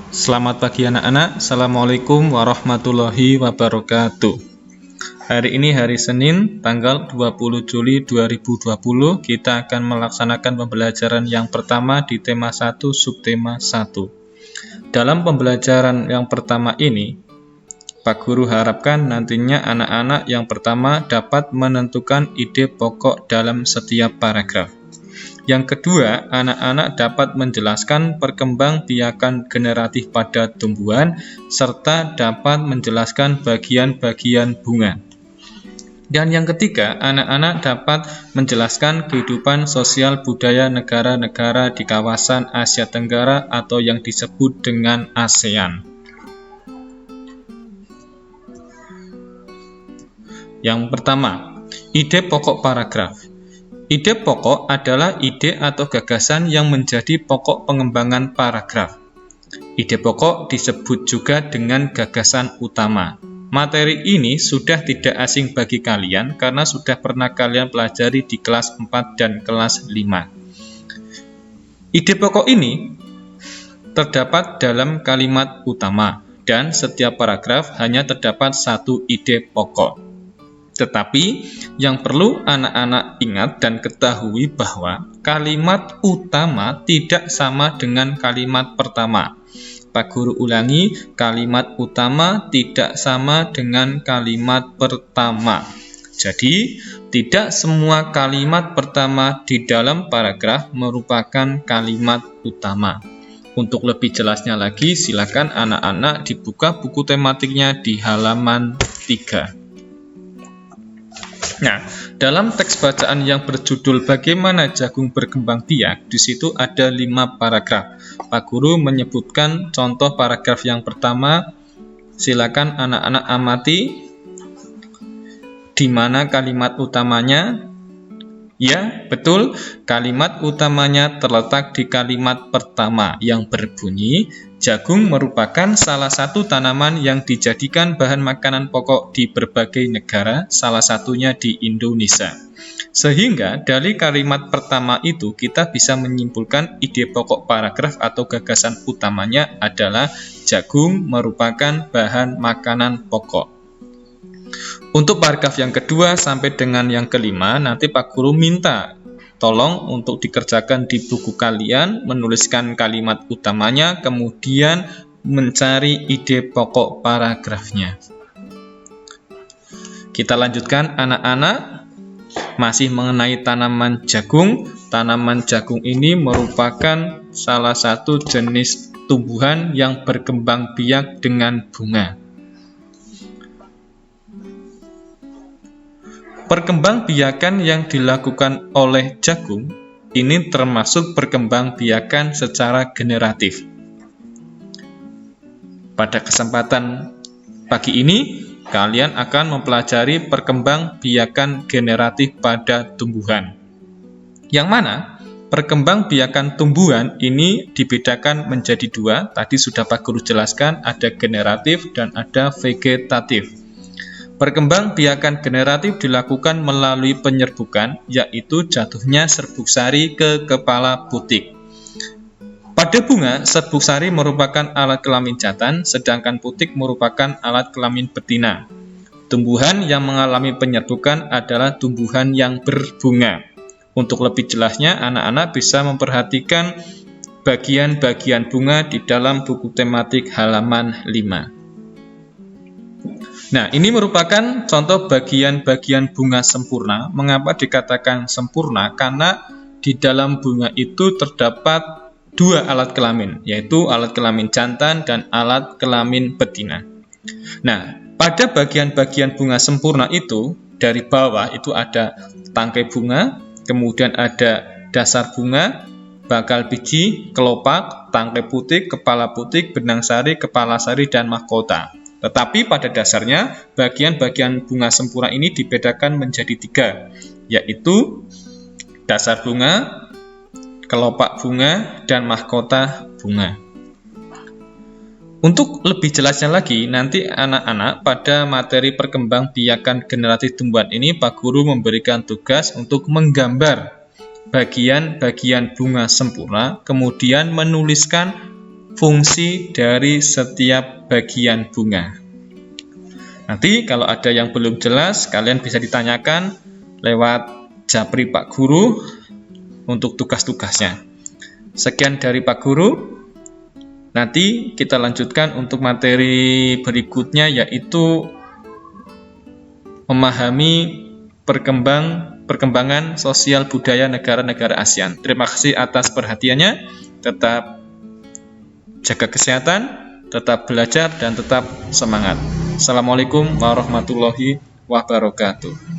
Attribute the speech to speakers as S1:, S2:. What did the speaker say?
S1: Selamat pagi anak-anak. Assalamualaikum warahmatullahi wabarakatuh. Hari ini hari Senin, tanggal 20 Juli 2020. Kita akan melaksanakan pembelajaran yang pertama di tema 1, subtema 1. Dalam pembelajaran yang pertama ini, Pak Guru harapkan nantinya anak-anak yang pertama dapat menentukan ide pokok dalam setiap paragraf. Yang kedua, anak-anak dapat menjelaskan perkembangbiakan generatif pada tumbuhan serta dapat menjelaskan bagian-bagian bunga. Dan yang ketiga, anak-anak dapat menjelaskan kehidupan sosial budaya negara-negara di kawasan Asia Tenggara atau yang disebut dengan ASEAN. Yang pertama, ide pokok paragraf. Ide pokok adalah ide atau gagasan yang menjadi pokok pengembangan paragraf. Ide pokok disebut juga dengan gagasan utama. Materi ini sudah tidak asing bagi kalian karena sudah pernah kalian pelajari di kelas 4 dan kelas 5. Ide pokok ini terdapat dalam kalimat utama dan setiap paragraf hanya terdapat satu ide pokok. Tetapi yang perlu anak-anak ingat dan ketahui bahwa kalimat utama tidak sama dengan kalimat pertama. Pak Guru ulangi, kalimat utama tidak sama dengan kalimat pertama. Jadi, tidak semua kalimat pertama di dalam paragraf merupakan kalimat utama. Untuk lebih jelasnya lagi, silakan anak-anak dibuka buku tematiknya di halaman 3. Nah, dalam teks bacaan yang berjudul Bagaimana Jagung Berkembang Biak, di situ ada 5 paragraf. Pak Guru menyebutkan contoh paragraf yang pertama. Silakan anak-anak amati di mana kalimat utamanya. Ya, betul, kalimat utamanya terletak di kalimat pertama yang berbunyi, jagung merupakan salah satu tanaman yang dijadikan bahan makanan pokok di berbagai negara, salah satunya di Indonesia. Sehingga dari kalimat pertama itu kita bisa menyimpulkan ide pokok paragraf atau gagasan utamanya adalah jagung merupakan bahan makanan pokok. Untuk paragraf yang kedua sampai dengan yang kelima, nanti Pak Guru minta tolong untuk dikerjakan di buku kalian, menuliskan kalimat utamanya, kemudian mencari ide pokok paragrafnya. Kita lanjutkan anak-anak, masih mengenai tanaman jagung. Tanaman jagung ini merupakan salah satu jenis tumbuhan yang berkembang biak dengan bunga. Perkembangbiakan yang dilakukan oleh jagung ini termasuk perkembangbiakan secara generatif. Pada kesempatan pagi ini, kalian akan mempelajari perkembangbiakan generatif pada tumbuhan. Yang mana perkembangbiakan tumbuhan ini dibedakan menjadi 2. Tadi sudah Pak Guru jelaskan, ada generatif dan ada vegetatif. Perkembangbiakan generatif dilakukan melalui penyerbukan, yaitu jatuhnya serbuk sari ke kepala putik. Pada bunga, serbuk sari merupakan alat kelamin jantan, sedangkan putik merupakan alat kelamin betina. Tumbuhan yang mengalami penyerbukan adalah tumbuhan yang berbunga. Untuk lebih jelasnya, anak-anak bisa memperhatikan bagian-bagian bunga di dalam buku tematik halaman 5. Nah, ini merupakan contoh bagian-bagian bunga sempurna. Mengapa dikatakan sempurna? Karena di dalam bunga itu terdapat 2 alat kelamin, yaitu alat kelamin jantan dan alat kelamin betina. Nah, pada bagian-bagian bunga sempurna itu, dari bawah itu ada tangkai bunga, kemudian ada dasar bunga, bakal biji, kelopak, tangkai putik, kepala putik, benang sari, kepala sari, dan mahkota. Tetapi pada dasarnya, bagian-bagian bunga sempurna ini dibedakan menjadi 3, yaitu dasar bunga, kelopak bunga, dan mahkota bunga. Untuk lebih jelasnya lagi, nanti anak-anak pada materi perkembangbiakan generatif tumbuhan ini, Pak Guru memberikan tugas untuk menggambar bagian-bagian bunga sempurna, kemudian menuliskan fungsi dari setiap bagian bunga. Nanti kalau ada yang belum jelas, kalian bisa ditanyakan lewat japri Pak Guru untuk tugas-tugasnya. Sekian dari Pak Guru. Nanti kita lanjutkan untuk materi berikutnya, yaitu memahami perkembangan sosial budaya negara-negara ASEAN. Terima kasih atas perhatiannya. Tetap jaga kesehatan, tetap belajar, dan tetap semangat. Assalamualaikum warahmatullahi wabarakatuh.